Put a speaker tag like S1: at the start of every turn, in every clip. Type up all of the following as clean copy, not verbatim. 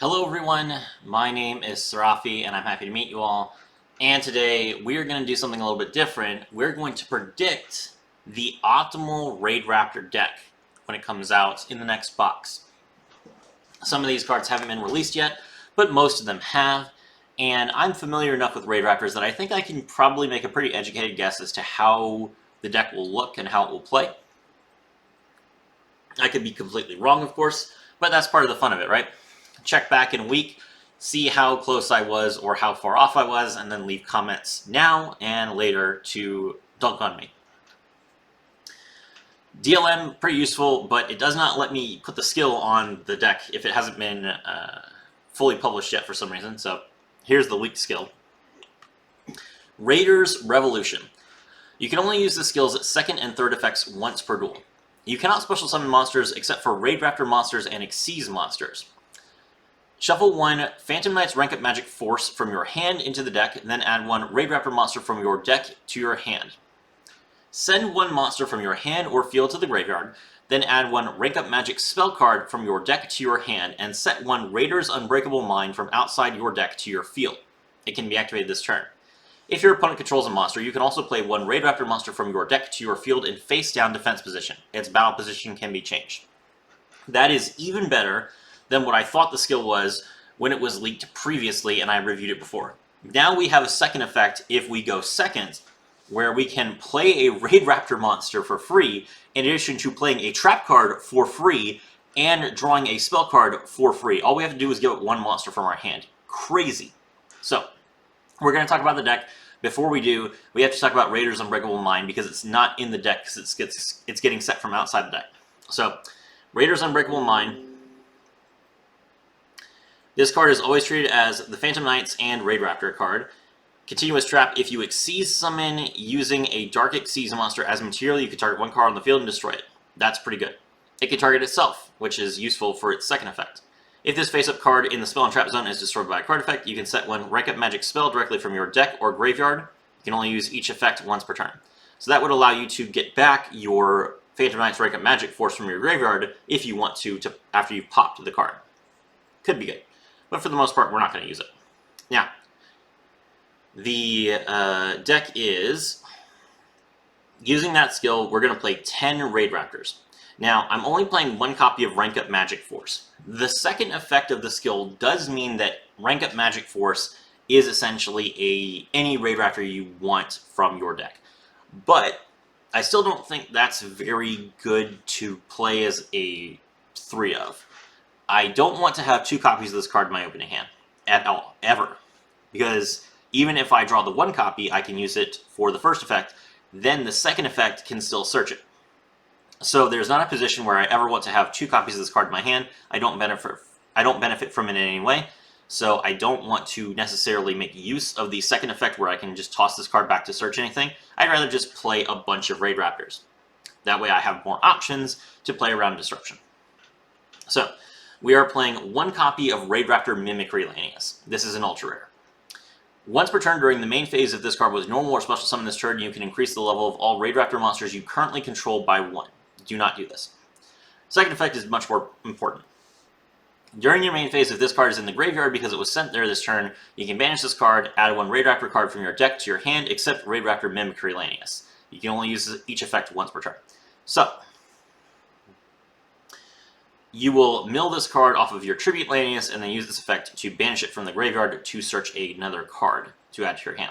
S1: Hello everyone, my name is Serafi and I'm happy to meet you all. And today we're going to do something a little bit different. We're going to predict the optimal Raidraptor deck when it comes out in the next box. Some of these cards haven't been released yet, but most of them have. And I'm familiar enough with Raidraptors that I think I can probably make a pretty educated guess as to how the deck will look and how it will play. I could be completely wrong, of course, but that's part of the fun of it, right? Check back in a week, see how close I was or how far off I was, and then leave comments now and later to dunk on me. DLM, pretty useful, but it does not let me put the skill on the deck if it hasn't been fully published yet for some reason. So here's the leaked skill. Raidraptor Revolution. You can only use the skill's second and third effects once per duel. You cannot special summon monsters except for Raidraptor monsters and Xyz monsters. Shuffle one Phantom Knight's Rank Up Magic Force from your hand into the deck, and then add one Raidraptor monster from your deck to your hand. Send one monster from your hand or field to the graveyard, then add one Rank Up Magic spell card from your deck to your hand, and set one Raider's Unbreakable Mind from outside your deck to your field. It can be activated this turn. If your opponent controls a monster, you can also play one Raidraptor monster from your deck to your field in face-down defense position. Its battle position can be changed. That is even better than what I thought the skill was when it was leaked previously and I reviewed it before. Now we have a second effect if we go second, where we can play a Raidraptor monster for free, in addition to playing a trap card for free and drawing a spell card for free. All we have to do is give it one monster from our hand. Crazy. So, we're going to talk about the deck. Before we do, we have to talk about Raider's Unbreakable Mind because it's not in the deck because it's getting set from outside the deck. So, Raider's Unbreakable Mind. This card is always treated as the Phantom Knights and Raidraptor card. Continuous Trap. If you Xyz summon using a Dark Xyz monster as material, you can target one card on the field and destroy it. That's pretty good. It can target itself, which is useful for its second effect. If this face-up card in the spell and trap zone is destroyed by a card effect, you can set one Rank Up Magic spell directly from your deck or graveyard. You can only use each effect once per turn. So that would allow you to get back your Phantom Knight's Rank Up Magic Force from your graveyard if you want to after you've popped the card. Could be good. But for the most part, we're not going to use it. Now, the deck is, using that skill, we're going to play 10 Raidraptors. Now, I'm only playing one copy of Rank Up Magic Force. The second effect of the skill does mean that Rank Up Magic Force is essentially any Raidraptor you want from your deck. But I still don't think that's very good to play as a 3 of. I don't want to have two copies of this card in my opening hand at all, ever. Because even if I draw the one copy, I can use it for the first effect, then the second effect can still search it. So there's not a position where I ever want to have two copies of this card in my hand. I don't benefit from it in any way, so I don't want to necessarily make use of the second effect where I can just toss this card back to search anything. I'd rather just play a bunch of Raidraptors. That way I have more options to play around Disruption. So, we are playing one copy of Raidraptor Mimicry Lanus. This is an ultra rare. Once per turn during the main phase, if this card was normal or special summon this turn, you can increase the level of all Raidraptor monsters you currently control by 1. Do not do this. Second effect is much more important. During your main phase, if this card is in the graveyard because it was sent there this turn, you can banish this card, add one Raidraptor card from your deck to your hand, except Raidraptor Mimicry Lanus. You can only use each effect once per turn. So, you will mill this card off of your Tribute Lanius and then use this effect to banish it from the graveyard to search another card to add to your hand.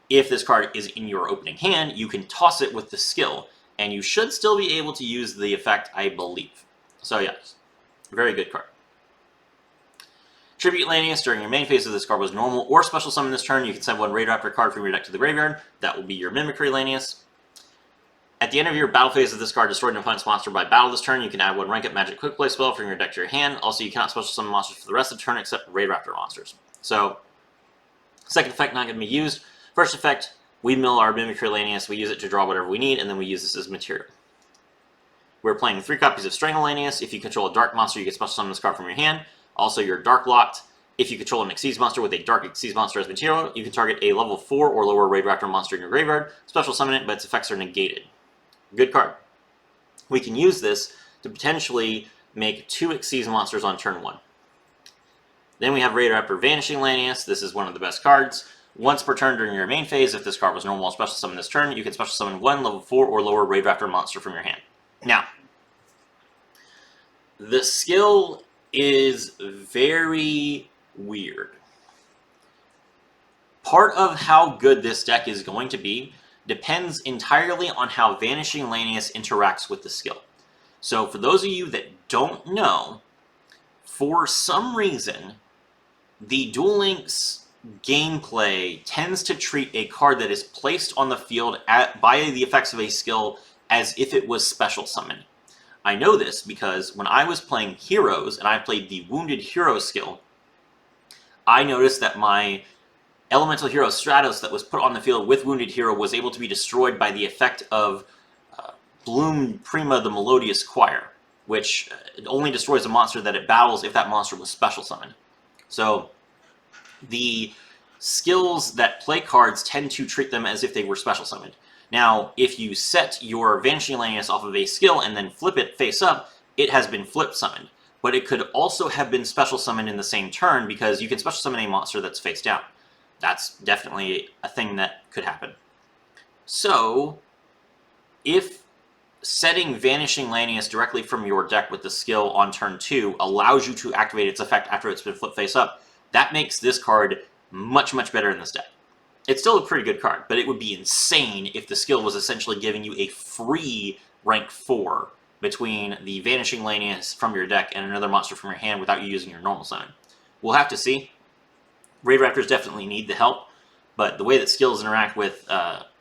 S1: If this card is in your opening hand, you can toss it with the skill, and you should still be able to use the effect, I believe. So yes, very good card. Tribute Lanius, during your main phase of this card was normal or special summon this turn, you can send one Raidraptor card from your deck to the graveyard. That will be your Mimicry Lanius. At the end of your battle phase, if this card destroyed an opponent's monster by battle this turn, you can add one Rank Up Magic Quick Play spell from your deck to your hand. Also, you cannot special summon monsters for the rest of the turn except Raidraptor monsters. So, second effect not going to be used. First effect, we mill our Mimicry Lanius, we use it to draw whatever we need, and then we use this as material. We're playing 3 copies of Strangle Lanius. If you control a dark monster, you can special summon this card from your hand. Also, you're dark locked. If you control an Xyz monster with a Dark Xyz monster as material, you can target a level 4 or lower Raidraptor monster in your graveyard, special summon it, but its effects are negated. Good card. We can use this to potentially make 2 Xyz monsters on turn 1. Then we have Raidraptor Vanishing Lanus. This is one of the best cards. Once per turn during your main phase, if this card was normal special summon this turn, you can special summon one level 4 or lower Raidraptor monster from your hand. Now, the skill is very weird. Part of how good this deck is going to be depends entirely on how Vanishing Lanus interacts with the skill. So for those of you that don't know, for some reason, the Duel Links gameplay tends to treat a card that is placed on the field by the effects of a skill as if it was special summoned. I know this because when I was playing Heroes and I played the Wounded Hero skill, I noticed that my Elemental Hero Stratos that was put on the field with Wounded Hero was able to be destroyed by the effect of Bloom Prima the Melodious Choir, which only destroys a monster that it battles if that monster was special summoned. So the skills that play cards tend to treat them as if they were special summoned. Now, if you set your Vanishing Lanus off of a skill and then flip it face up, it has been flip summoned. But it could also have been special summoned in the same turn because you can special summon a monster that's face down. That's definitely a thing that could happen. So, if setting Vanishing Lanus directly from your deck with the skill on turn 2 allows you to activate its effect after it's been flipped face up, that makes this card much, much better in this deck. It's still a pretty good card, but it would be insane if the skill was essentially giving you a free rank 4 between the Vanishing Lanus from your deck and another monster from your hand without you using your normal summon. We'll have to see. Raidraptors definitely need the help, but the way that skills interact with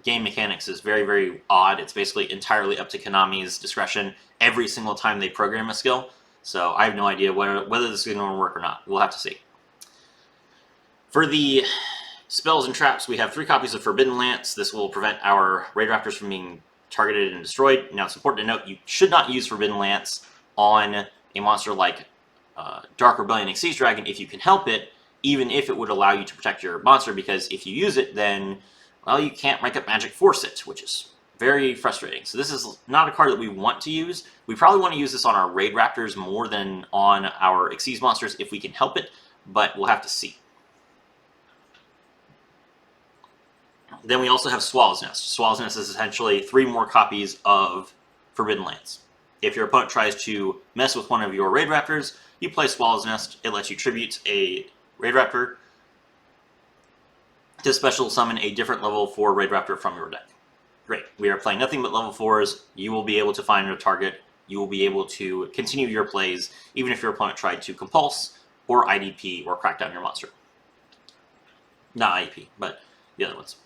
S1: game mechanics is very, very odd. It's basically entirely up to Konami's discretion every single time they program a skill, so I have no idea whether this is going to work or not. We'll have to see. For the spells and traps, we have 3 copies of Forbidden Lance. This will prevent our Raidraptors from being targeted and destroyed. Now, it's important to note you should not use Forbidden Lance on a monster like Dark Rebellion Xyz Dragon if you can help it, even if it would allow you to protect your monster, because if you use it, then, well, you can't rank up Magic Force it, which is very frustrating. So this is not a card that we want to use. We probably want to use this on our Raidraptors more than on our Xyz monsters if we can help it, but we'll have to see. Then we also have Swallow's Nest. Swallow's Nest is essentially 3 more copies of Forbidden Lance. If your opponent tries to mess with one of your Raidraptors, you play Swallow's Nest. It lets you tribute a Raidraptor to special summon a different level 4 Raidraptor from your deck. Great. We are playing nothing but level 4s. You will be able to find your target. You will be able to continue your plays, even if your opponent tried to compulse, or IDP, or crack down your monster. Not IDP, but the other ones.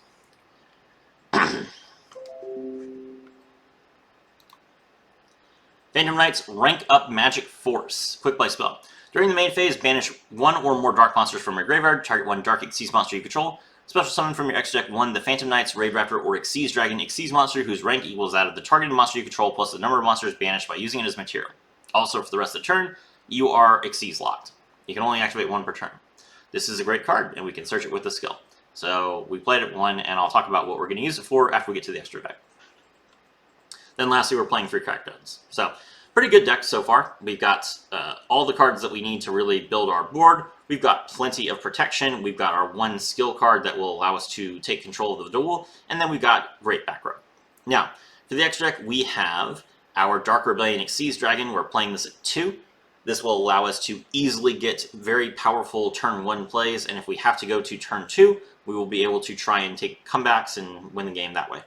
S1: Phantom Knights rank up Magic Force. Quick play spell. During the main phase, banish 1 or more dark monsters from your graveyard. Target 1 dark Xyz monster you control. Special summon from your extra deck 1 the Phantom Knights, Raidraptor, or Xyz Dragon Xyz monster whose rank equals that of the targeted monster you control plus the number of monsters banished by using it as material. Also, for the rest of the turn, you are Xyz locked. You can only activate 1 per turn. This is a great card, and we can search it with the skill. So we played it 1, and I'll talk about what we're going to use it for after we get to the extra deck. Then lastly, we're playing 3 Crackdowns. So, pretty good deck so far. We've got all the cards that we need to really build our board. We've got plenty of protection. We've got our 1 skill card that will allow us to take control of the duel. And then we've got great back row. Now, for the extra deck, we have our Dark Rebellion Xyz Dragon. We're playing this at 2. This will allow us to easily get very powerful turn 1 plays. And if we have to go to turn 2, we will be able to try and take comebacks and win the game that way.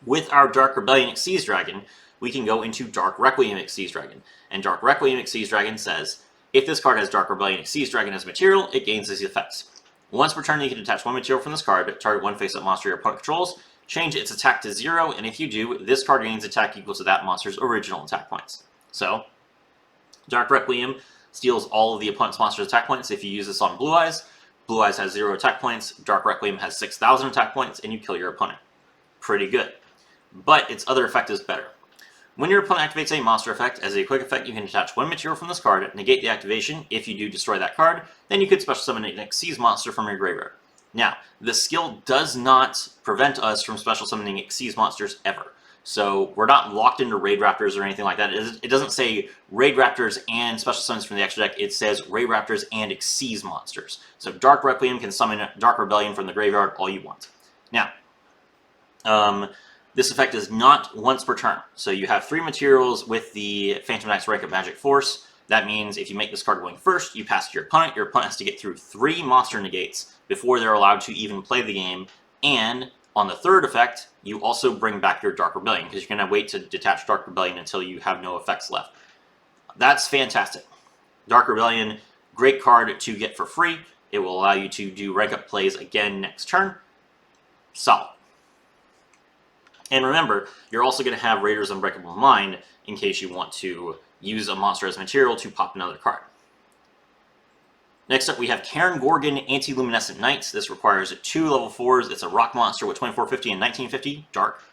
S1: With our Dark Rebellion Xyz Dragon, we can go into Dark Requiem Xyz Dragon. And Dark Requiem Xyz Dragon says, if this card has Dark Rebellion Xyz Dragon as material, it gains these effects. Once per turn, you can attach 1 material from this card, target 1 face-up monster your opponent controls, change its attack to 0, and if you do, this card gains attack equal to that monster's original attack points. So, Dark Requiem steals all of the opponent's monster's attack points. If you use this on Blue Eyes has 0 attack points, Dark Requiem has 6,000 attack points, and you kill your opponent. Pretty good. But its other effect is better. When your opponent activates a monster effect, as a quick effect, you can attach 1 material from this card, negate the activation. If you do destroy that card, then you could special summon an Xyz monster from your graveyard. Now, the skill does not prevent us from special summoning Xyz monsters ever. So we're not locked into Raidraptors or anything like that. It doesn't say Raidraptors and special summons from the extra deck. It says Raidraptors and Xyz monsters. So Dark Requiem can summon Dark Rebellion from the graveyard all you want. Now, this effect is not once per turn. So you have 3 materials with the Phantom Knight's Rank of Magic Force. That means if you make this card going first, you pass to your opponent. Your opponent has to get through 3 monster negates before they're allowed to even play the game. And on the 3rd effect, you also bring back your Dark Rebellion, because you're going to wait to detach Dark Rebellion until you have no effects left. That's fantastic. Dark Rebellion, great card to get for free. It will allow you to do rank up plays again next turn. Solid. And remember, you're also going to have Raider's Unbreakable Mind in case you want to use a monster as material to pop another card. Next up, we have Karen Gorgon, Anti-Luminescent Knights. This requires 2 level 4s. It's a rock monster with 2450 and 1950, dark.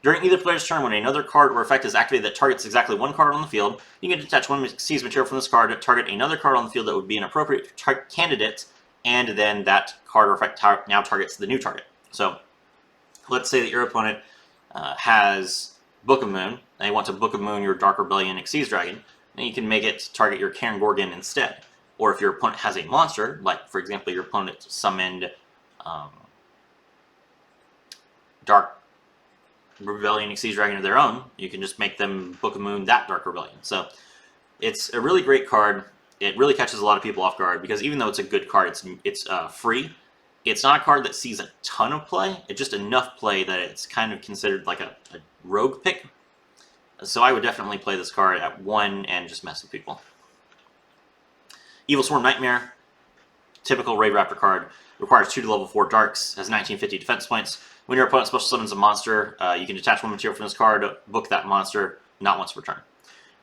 S1: During either player's turn, when another card or effect is activated that targets exactly 1 card on the field, you can detach 1 Xyz material from this card to target another card on the field that would be an appropriate candidate, and then that card or effect now targets the new target. So, let's say that your opponent has Book of Moon, and they want to Book of Moon your Dark Rebellion Xyz Dragon, then you can make it target your Karen Gorgon instead. Or if your opponent has a monster, like, for example, your opponent summoned Dark Rebellion Xyz Dragon of their own, you can just make them Book of Moon that Dark Rebellion. So it's a really great card. It really catches a lot of people off guard, because even though it's a good card, it's free. It's not a card that sees a ton of play. It's just enough play that it's kind of considered like a rogue pick. So I would definitely play this card at 1 and just mess with people. Evil Swarm Nightmare, typical Raidraptor card, requires 2 to level 4 darks, has 1950 defense points. When your opponent special summons a monster, you can detach 1 material from this card, book that monster, not once per turn.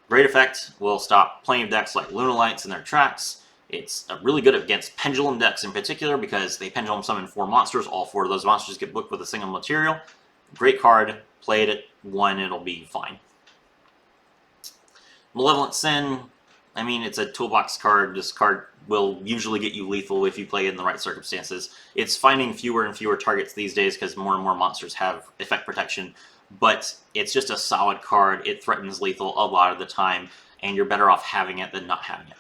S1: Great effect, will stop plenty of decks like Lunalights in their tracks. It's really good against Pendulum decks in particular, because they Pendulum summon 4 monsters, all 4 of those monsters get booked with a single material. Great card, play it at 1, it'll be fine. Malevolent Sin, I mean, it's a toolbox card. This card will usually get you lethal if you play it in the right circumstances. It's finding fewer and fewer targets these days because more and more monsters have effect protection, but it's just a solid card. It threatens lethal a lot of the time, and you're better off having it than not having it.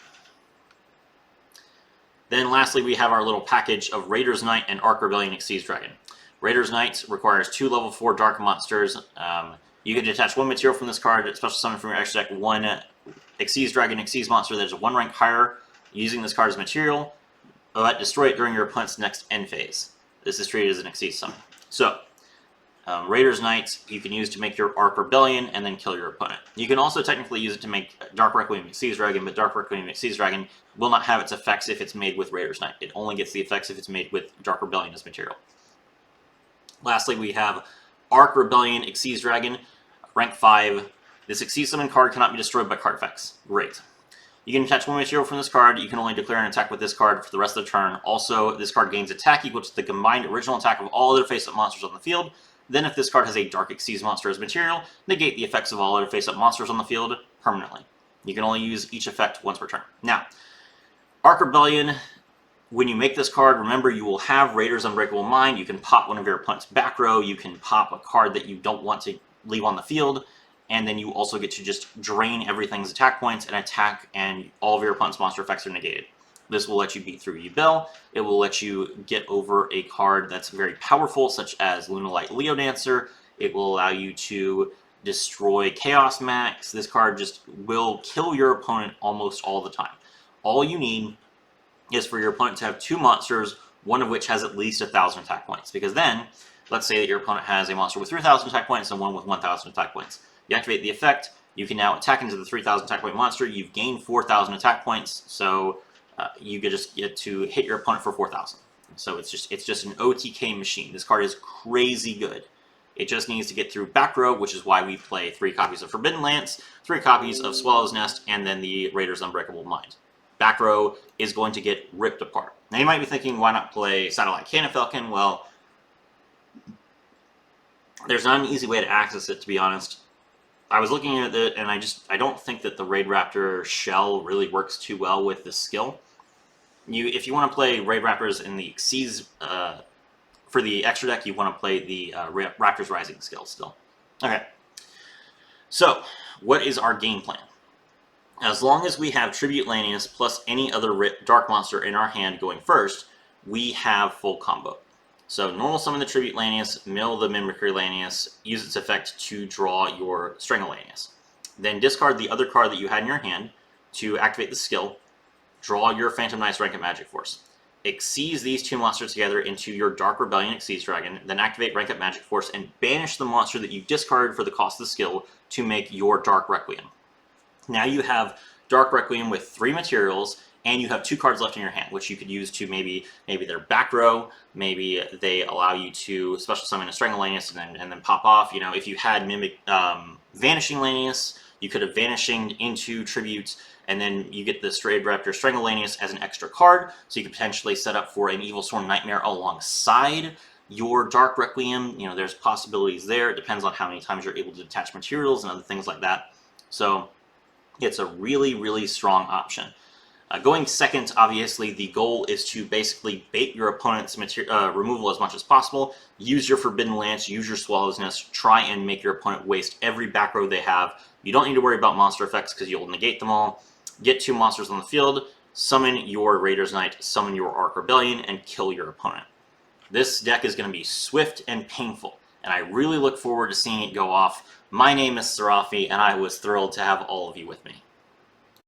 S1: Then lastly, we have our little package of Raider's Knight and Arc Rebellion Xyz Dragon. Raider's Knight requires 2 level 4 dark monsters. You can detach 1 material from this card, special summon from your extra deck 1 Xyz Dragon Xyz monster that is 1 rank higher, using this card as material, but destroy it during your opponent's next end phase. This is treated as an Xyz summon. So, Raider's Knight you can use to make your Arc Rebellion and then kill your opponent. You can also technically use it to make Dark Requiem Xyz Dragon, but Dark Requiem Xyz Dragon will not have its effects if it's made with Raider's Knight. It only gets the effects if it's made with Dark Rebellion as material. Lastly, we have Arc Rebellion Xyz Dragon, rank 5. This Xyz summon card cannot be destroyed by card effects. Great. You can attach 1 material from this card. You can only declare an attack with this card for the rest of the turn. Also, this card gains attack equal to the combined original attack of all other face-up monsters on the field. Then if this card has a Dark Xyz monster as material, negate the effects of all other face-up monsters on the field permanently. You can only use each effect once per turn. Now, Arc Rebellion, when you make this card, remember you will have Raider's Unbreakable Mind. You can pop one of your opponent's back row. You can pop a card that you don't want to leave on the field. And then you also get to just drain everything's attack points and attack, and all of your opponent's monster effects are negated. This will let you beat through Yubel. It will let you get over a card that's very powerful, such as Lunalight Leo Dancer. It will allow you to destroy Chaos Max. This card just will kill your opponent almost all the time. All you need is for your opponent to have 2 monsters, one of which has at least 1,000 attack points. Because then, let's say that your opponent has a monster with 3,000 attack points and one with 1,000 attack points. You activate the effect, you can now attack into the 3,000 attack point monster. You've gained 4,000 attack points, so you just get to hit your opponent for 4,000. So it's just an OTK machine. This card is crazy good. It just needs to get through back row, which is why we play 3 copies of Forbidden Lance, 3 copies of Swallow's Nest, and then the Raider's Unbreakable Mind. Back row is going to get ripped apart. Now you might be thinking, why not play Satellite Cannon Falcon? Well, there's not an easy way to access it, to be honest. I was looking at it, and I don't think that the Raidraptor shell really works too well with this skill. If you want to play Raidraptors in the Xyz, for the extra deck, you want to play the Raptor's Rising skill still. Okay, So, what is our game plan? As long as we have Tribute Lanius plus any other Dark Monster in our hand going first, we have full combo. So normal summon the Tribute Lanius, mill the Mimicry Lanius, use its effect to draw your Strangle Lanius. Then discard the other card that you had in your hand to activate the skill, draw your Phantom Knight's Ranked Magic Force. Exceed these two monsters together into your Dark Rebellion Exceeds Dragon, then activate Ranked Magic Force and banish the monster that you discarded for the cost of the skill to make your Dark Requiem. Now you have Dark Requiem with 3 materials, and you have 2 cards left in your hand, which you could use to maybe they're back row, maybe they allow you to special summon a Strangle Lanius and then pop off. You know, if you had Vanishing Lanus, you could have Vanishing into Tribute, and then you get the Raidraptor Strangle Lanius as an extra card, so you could potentially set up for an Evil Sworn Nightmare alongside your Dark Requiem. You know, there's possibilities there. It depends on how many times you're able to detach materials and other things like that. So it's a really, really strong option. Going second, obviously, the goal is to basically bait your opponent's removal as much as possible. Use your Forbidden Lance, use your Swallow's Nest, try and make your opponent waste every back row they have. You don't need to worry about monster effects because you'll negate them all. Get 2 monsters on the field, summon your Raider's Knight, summon your Arc Rebellion, and kill your opponent. This deck is going to be swift and painful, and I really look forward to seeing it go off. My name is Serafi, and I was thrilled to have all of you with me.